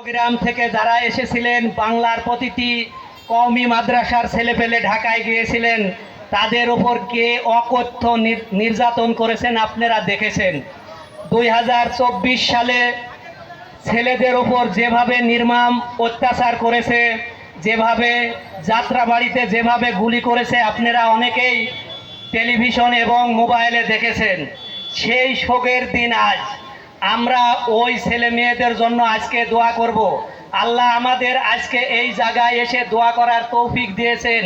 গ্রাম থেকে যারা এসেছিলেন, বাংলার প্রতিটি কওমি মাদ্রাসার ছেলেপেলে ঢাকায় গিয়েছিলেন, তাদের ওপর কে অকথ্য নির্যাতন করেছেন আপনারা দেখেছেন। 2024 সালে ছেলেদের ওপর যেভাবে নির্মম অত্যাচার করেছে, যেভাবে যাত্রাবাড়িতে যেভাবে গুলি করেছে, আপনারা অনেকেই টেলিভিশন এবং মোবাইলে দেখেছেন। সেই শোকের দিন আজ। আমরা ওই ছেলে মেয়েদের জন্য আজকে দোয়া করব। আল্লাহ আমাদের আজকে এই জায়গায় এসে দোয়া করার তৌফিক দিয়েছেন,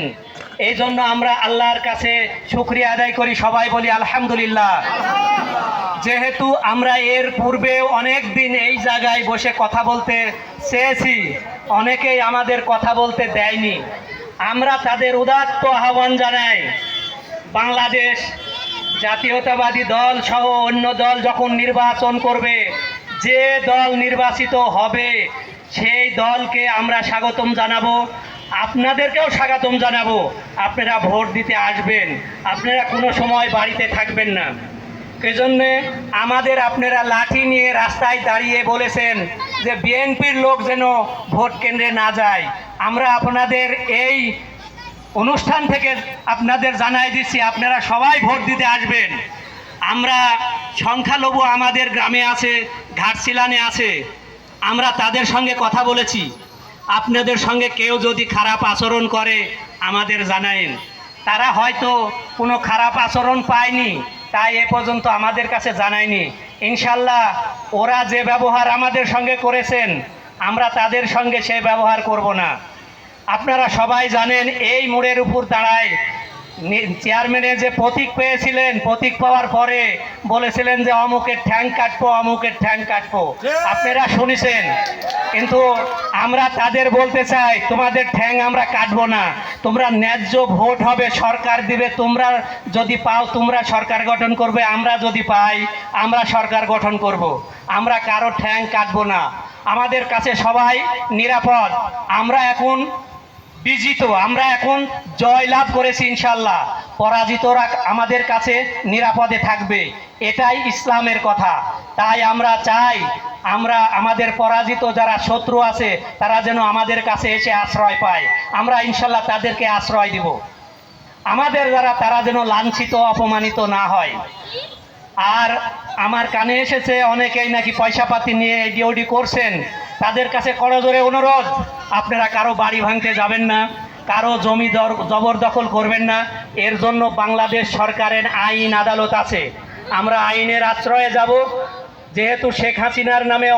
এই জন্য আমরা আল্লাহর কাছে শুকরিয়া আদায় করি। সবাই বলি আলহামদুলিল্লাহ। যেহেতু আমরা এর পূর্বেও অনেক দিন এই জায়গায় বসে কথা বলতে চেয়েছি, অনেকেই আমাদের কথা বলতে দেয়নি। আমরা তাদের উদাত্ত আহ্বান জানাই, বাংলাদেশ জাতীয়তাবাদী দল সহ অন্য দল যখন নির্বাচন করবে, যে দল নির্বাচিত হবে সেই দলকে আমরা স্বাগতম জানাবো, আপনাদেরকেও স্বাগতম জানাবো। আপনারা ভোট দিতে আসবেন, আপনারা কোনো সময় বাড়িতে থাকবেন না। এজন্যে আমাদের আপনারা লাঠি নিয়ে রাস্তায় দাঁড়িয়ে বলেছেন যে বিএনপির লোক যেন ভোট কেন্দ্রে না যায়। আমরা আপনাদের এই অনুষ্ঠান থেকে আপনাদের জানাই দিচ্ছি, আপনারা সবাই ভোট দিতে আসবেন। আমরা সংখ্যালঘু আমাদের গ্রামে আছে, ঘাটশিলানে আছে, আমরা তাদের সঙ্গে কথা বলেছি। আপনাদের সঙ্গে কেউ যদি খারাপ আচরণ করে আমাদের জানায়েন। তারা হয়তো কোনো খারাপ আচরণ পায়নি, তাই এ পর্যন্ত আমাদের কাছে জানায়নি। ইনশাল্লাহ ওরা যে ব্যবহার আমাদের সঙ্গে করেছেন, আমরা তাদের সঙ্গে সে ব্যবহার করব না। আপনারা সবাই জানেন এই মোড়ের উপর দাঁড়ায় চেয়ারম্যানের যে প্রতীক পেয়েছিলেন, প্রতীক পাওয়ার পরে বলেছিলেন যে অমুকের ঠ্যাং কাটবো, অমুকের ঠ্যাং কাটবো, আপনারা শুনেছেন। কিন্তু আমরা তাদের বলতে চাই, তোমাদের ঠ্যাং আমরা কাটবো না। তোমরা ন্যায্য ভোট হবে, সরকার দিবে, তোমরা যদি পাও তোমরা সরকার গঠন করবে, আমরা যদি পাই আমরা সরকার গঠন করব। আমরা কারো ঠ্যাং কাটবো না। আমাদের কাছে সবাই নিরাপদ। আমরা এখন বিজিত, আমরা এখন জয় লাভ করেছি ইনশাল্লাহ। পরাজিতরা আমাদের কাছে নিরাপদে থাকবে, এটাই ইসলামের কথা। তাই আমরা চাই আমরা আমাদের পরাজিত যারা শত্রু আছে তারা যেন আমাদের কাছে এসে আশ্রয় পায়। আমরা ইনশাল্লাহ তাদেরকে আশ্রয় দিব। আমাদের যারা তারা যেন লাঞ্ছিত অপমানিত না হয়। আর আমার কানে এসেছে অনেকেই নাকি পয়সাপাতি নিয়ে ডিওডি করছেন, তাদের কাছে করজোরে অনুরোধ, আপনারা কারো বাড়ি ভাঙতে যাবেন না, কারো জমি জবরদখল করবেন না। এর জন্য বাংলাদেশ সরকারের আইন আদালত আছে, আমরা আইনের আশ্রয়ে যাব। যেহেতু শেখ হাসিনার নামে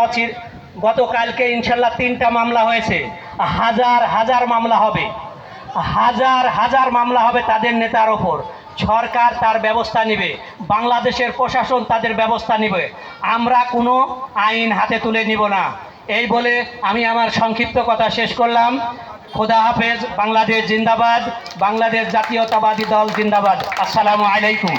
গতকালকে ইনশাল্লাহ 3টা মামলা হয়েছে, হাজার হাজার মামলা হবে, হাজার হাজার মামলা হবে তাদের নেতার ওপর। সরকার তার ব্যবস্থা নেবে, বাংলাদেশের প্রশাসন তাদের ব্যবস্থা নেবে। আমরা কোনো আইন হাতে তুলে নিব না। এই বলে আমি আমার সংক্ষিপ্ত কথা শেষ করলাম। খোদা হাফেজ। বাংলাদেশ জিন্দাবাদ, বাংলাদেশ জাতীয়তাবাদী দল জিন্দাবাদ। আসসালামু আলাইকুম।